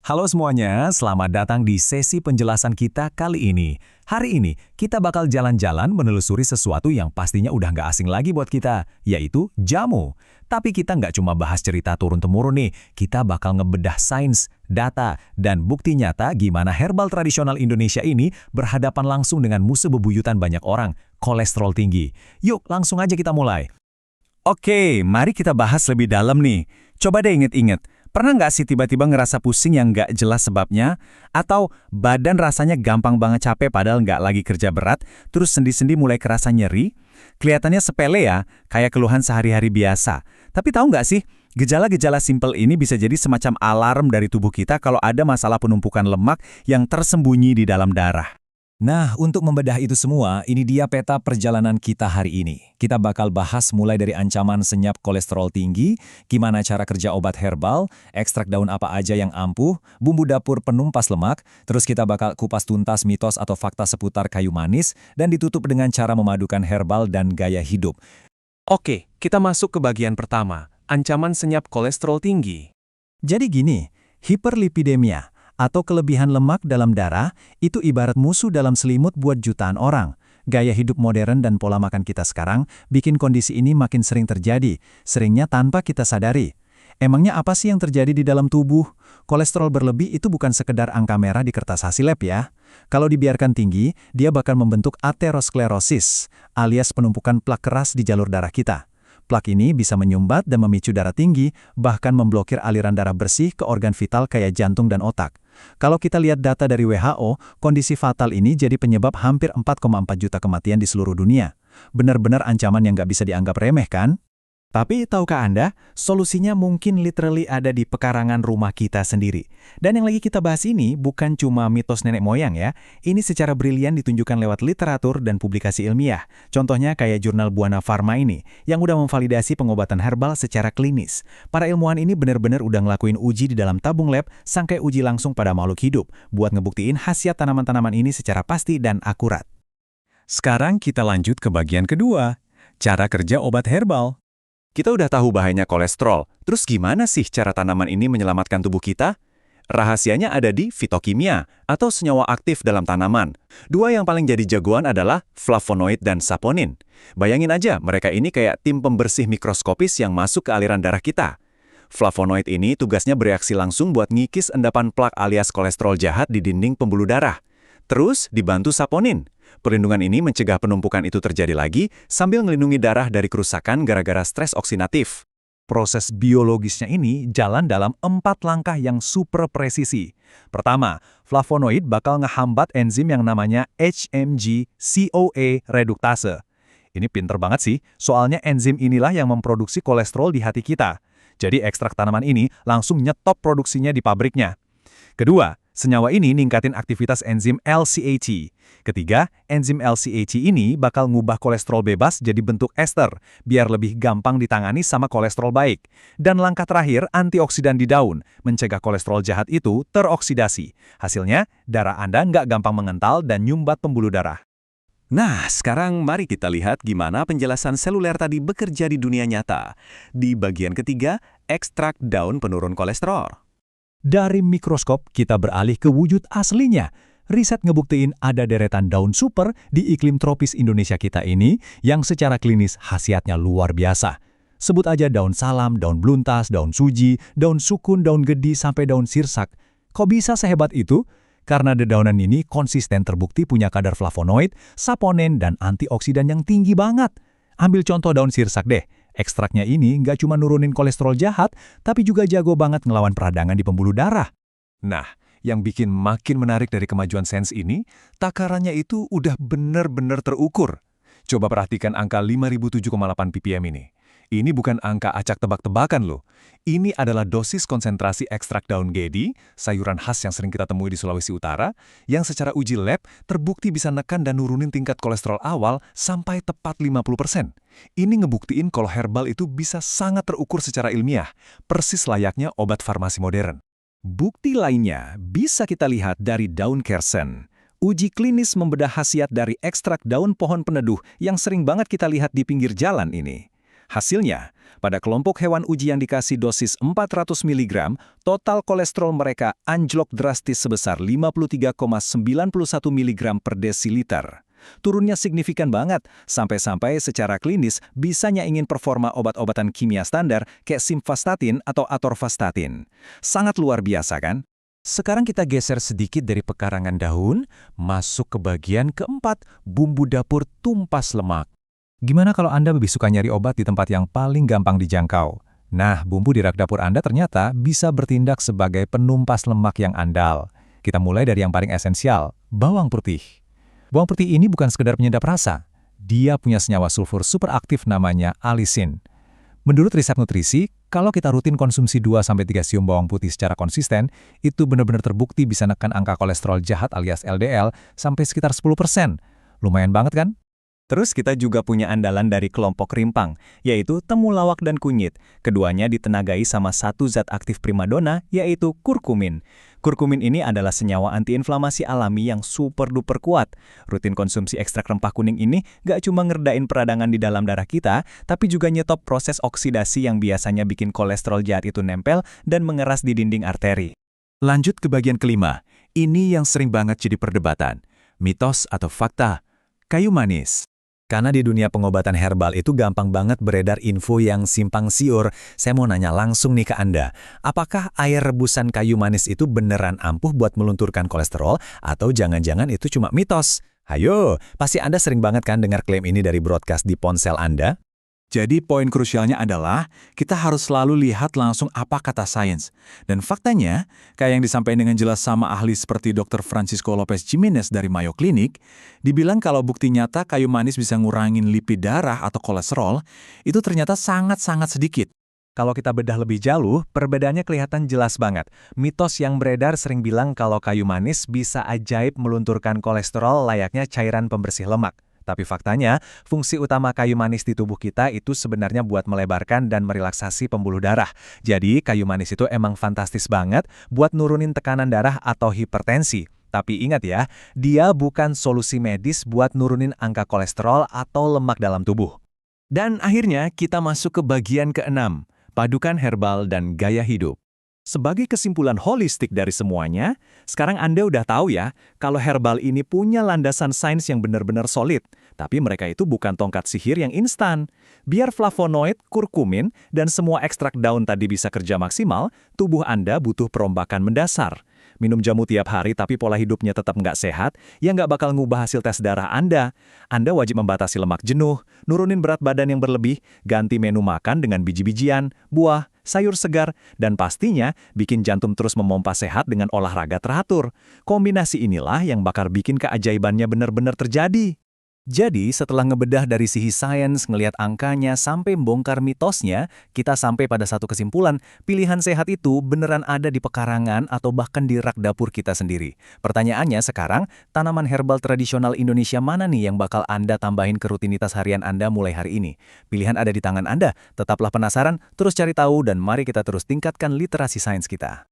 Halo semuanya, selamat datang di sesi penjelasan kita kali ini. Hari ini, kita bakal jalan-jalan menelusuri sesuatu yang pastinya udah nggak asing lagi buat kita, yaitu jamu. Tapi kita nggak cuma bahas cerita turun-temurun nih, kita bakal ngebedah sains, data, dan bukti nyata gimana herbal tradisional Indonesia ini berhadapan langsung dengan musuh bebuyutan banyak orang, kolesterol tinggi. Yuk, langsung aja kita mulai. Oke, mari kita bahas lebih dalam nih. Coba deh inget-inget, pernah nggak sih tiba-tiba ngerasa pusing yang nggak jelas sebabnya? Atau badan rasanya gampang banget capek padahal nggak lagi kerja berat, terus sendi-sendi mulai kerasa nyeri? Kelihatannya sepele ya, kayak keluhan sehari-hari biasa. Tapi tahu nggak sih, gejala-gejala simpel ini bisa jadi semacam alarm dari tubuh kita kalau ada masalah penumpukan lemak yang tersembunyi di dalam darah. Nah, untuk membedah itu semua, ini dia peta perjalanan kita hari ini. Kita bakal bahas mulai dari ancaman senyap kolesterol tinggi, gimana cara kerja obat herbal, ekstrak daun apa aja yang ampuh, bumbu dapur penumpas lemak, terus kita bakal kupas tuntas mitos atau fakta seputar kayu manis, dan ditutup dengan cara memadukan herbal dan gaya hidup. Oke, kita masuk ke bagian pertama, ancaman senyap kolesterol tinggi. Jadi gini, hiperlipidemia atau kelebihan lemak dalam darah itu ibarat musuh dalam selimut buat jutaan orang. Gaya hidup modern dan pola makan kita sekarang bikin kondisi ini makin sering terjadi, seringnya tanpa kita sadari. Emangnya apa sih yang terjadi di dalam tubuh? Kolesterol berlebih itu bukan sekedar angka merah di kertas hasil lab ya. Kalau dibiarkan tinggi, dia bakal membentuk aterosklerosis, alias penumpukan plak keras di jalur darah kita. Plak ini bisa menyumbat dan memicu darah tinggi, bahkan memblokir aliran darah bersih ke organ vital kayak jantung dan otak. Kalau kita lihat data dari WHO, kondisi fatal ini jadi penyebab hampir 4,4 juta kematian di seluruh dunia. Benar-benar ancaman yang nggak bisa dianggap remeh kan? Tapi tahukah Anda, solusinya mungkin literally ada di pekarangan rumah kita sendiri. Dan yang lagi kita bahas ini bukan cuma mitos nenek moyang ya, ini secara brilian ditunjukkan lewat literatur dan publikasi ilmiah. Contohnya kayak jurnal Buana Pharma ini, yang udah memvalidasi pengobatan herbal secara klinis. Para ilmuwan ini benar-benar udah ngelakuin uji di dalam tabung lab, sampai uji langsung pada makhluk hidup, buat ngebuktiin khasiat tanaman-tanaman ini secara pasti dan akurat. Sekarang kita lanjut ke bagian kedua, cara kerja obat herbal. Kita udah tahu bahayanya kolesterol, terus gimana sih cara tanaman ini menyelamatkan tubuh kita? Rahasianya ada di fitokimia, atau senyawa aktif dalam tanaman. Dua yang paling jadi jagoan adalah flavonoid dan saponin. Bayangin aja, mereka ini kayak tim pembersih mikroskopis yang masuk ke aliran darah kita. Flavonoid ini tugasnya bereaksi langsung buat ngikis endapan plak alias kolesterol jahat di dinding pembuluh darah. Terus dibantu saponin. Perlindungan ini mencegah penumpukan itu terjadi lagi sambil melindungi darah dari kerusakan gara-gara stres oksidatif. Proses biologisnya ini jalan dalam 4 langkah yang super presisi. Pertama, flavonoid bakal ngehambat enzim yang namanya HMG-CoA reduktase. Ini pinter banget sih, soalnya enzim inilah yang memproduksi kolesterol di hati kita. Jadi ekstrak tanaman ini langsung nyetop produksinya di pabriknya. Kedua, senyawa ini ningkatin aktivitas enzim LCAT. Ketiga, enzim LCAT ini bakal ngubah kolesterol bebas jadi bentuk ester, biar lebih gampang ditangani sama kolesterol baik. Dan langkah terakhir, antioksidan di daun, mencegah kolesterol jahat itu teroksidasi. Hasilnya, darah Anda nggak gampang mengental dan nyumbat pembuluh darah. Nah, sekarang mari kita lihat gimana penjelasan seluler tadi bekerja di dunia nyata. Di bagian ketiga, ekstrak daun penurun kolesterol. Dari mikroskop, kita beralih ke wujud aslinya. Riset ngebuktiin ada deretan daun super di iklim tropis Indonesia kita ini yang secara klinis khasiatnya luar biasa. Sebut aja daun salam, daun bluntas, daun suji, daun sukun, daun gedi, sampai daun sirsak. Kok bisa sehebat itu? Karena dedaunan ini konsisten terbukti punya kadar flavonoid, saponin, dan antioksidan yang tinggi banget. Ambil contoh daun sirsak deh. Ekstraknya ini nggak cuma nurunin kolesterol jahat, tapi juga jago banget ngelawan peradangan di pembuluh darah. Nah, yang bikin makin menarik dari kemajuan sains ini, takarannya itu udah benar-benar terukur. Coba perhatikan angka 5007,8 ppm ini. Ini bukan angka acak tebak-tebakan loh. Ini adalah dosis konsentrasi ekstrak daun gedi, sayuran khas yang sering kita temui di Sulawesi Utara, yang secara uji lab terbukti bisa nekan dan nurunin tingkat kolesterol awal sampai tepat 50%. Ini ngebuktiin kalau herbal itu bisa sangat terukur secara ilmiah, persis layaknya obat farmasi modern. Bukti lainnya bisa kita lihat dari daun kersen. Uji klinis membedah khasiat dari ekstrak daun pohon peneduh yang sering banget kita lihat di pinggir jalan ini. Hasilnya, pada kelompok hewan uji yang dikasih dosis 400 mg, total kolesterol mereka anjlok drastis sebesar 53,91 mg per desiliter. Turunnya signifikan banget, sampai-sampai secara klinis bisa nyaingin performa obat-obatan kimia standar kayak simvastatin atau atorvastatin. Sangat luar biasa kan? Sekarang kita geser sedikit dari pekarangan daun, masuk ke bagian keempat, bumbu dapur tumpas lemak. Gimana kalau Anda lebih suka nyari obat di tempat yang paling gampang dijangkau? Nah, bumbu di rak dapur Anda ternyata bisa bertindak sebagai penumpas lemak yang andal. Kita mulai dari yang paling esensial, bawang putih. Bawang putih ini bukan sekedar penyedap rasa. Dia punya senyawa sulfur superaktif namanya alisin. Menurut riset nutrisi, kalau kita rutin konsumsi 2-3 siung bawang putih secara konsisten, itu benar-benar terbukti bisa nekan angka kolesterol jahat alias LDL sampai sekitar 10%. Lumayan banget kan? Terus kita juga punya andalan dari kelompok rimpang, yaitu temulawak dan kunyit. Keduanya ditenagai sama satu zat aktif primadona, yaitu kurkumin. Kurkumin ini adalah senyawa antiinflamasi alami yang super-duper kuat. Rutin konsumsi ekstrak rempah kuning ini gak cuma ngerdain peradangan di dalam darah kita, tapi juga nyetop proses oksidasi yang biasanya bikin kolesterol jahat itu nempel dan mengeras di dinding arteri. Lanjut ke bagian kelima. Ini yang sering banget jadi perdebatan. Mitos atau fakta? Kayu manis. Karena di dunia pengobatan herbal itu gampang banget beredar info yang simpang siur, saya mau nanya langsung nih ke Anda. Apakah air rebusan kayu manis itu beneran ampuh buat melunturkan kolesterol, atau jangan-jangan itu cuma mitos? Hayo, pasti Anda sering banget kan dengar klaim ini dari broadcast di ponsel Anda? Jadi poin krusialnya adalah kita harus selalu lihat langsung apa kata sains. Dan faktanya, kayak yang disampaikan dengan jelas sama ahli seperti Dr. Francisco Lopez Jimenez dari Mayo Clinic, dibilang kalau bukti nyata kayu manis bisa ngurangin lipid darah atau kolesterol, itu ternyata sangat-sangat sedikit. Kalau kita bedah lebih jauh, perbedaannya kelihatan jelas banget. Mitos yang beredar sering bilang kalau kayu manis bisa ajaib melunturkan kolesterol layaknya cairan pembersih lemak. Tapi faktanya, fungsi utama kayu manis di tubuh kita itu sebenarnya buat melebarkan dan merelaksasi pembuluh darah. Jadi, kayu manis itu emang fantastis banget buat nurunin tekanan darah atau hipertensi. Tapi ingat ya, dia bukan solusi medis buat nurunin angka kolesterol atau lemak dalam tubuh. Dan akhirnya kita masuk ke bagian ke-6, padukan herbal dan gaya hidup. Sebagai kesimpulan holistik dari semuanya, sekarang Anda udah tahu ya, kalau herbal ini punya landasan sains yang benar-benar solid. Tapi mereka itu bukan tongkat sihir yang instan. Biar flavonoid, kurkumin, dan semua ekstrak daun tadi bisa kerja maksimal, tubuh Anda butuh perombakan mendasar. Minum jamu tiap hari tapi pola hidupnya tetap nggak sehat, ya nggak bakal ngubah hasil tes darah Anda. Anda wajib membatasi lemak jenuh, nurunin berat badan yang berlebih, ganti menu makan dengan biji-bijian, buah, sayur segar, dan pastinya bikin jantung terus memompa sehat dengan olahraga teratur. Kombinasi inilah yang bakal bikin keajaibannya benar-benar terjadi. Jadi, setelah ngebedah dari sisi sains, ngelihat angkanya, sampai bongkar mitosnya, kita sampai pada satu kesimpulan, pilihan sehat itu beneran ada di pekarangan atau bahkan di rak dapur kita sendiri. Pertanyaannya sekarang, tanaman herbal tradisional Indonesia mana nih yang bakal Anda tambahin ke rutinitas harian Anda mulai hari ini? Pilihan ada di tangan Anda, tetaplah penasaran, terus cari tahu, dan mari kita terus tingkatkan literasi sains kita.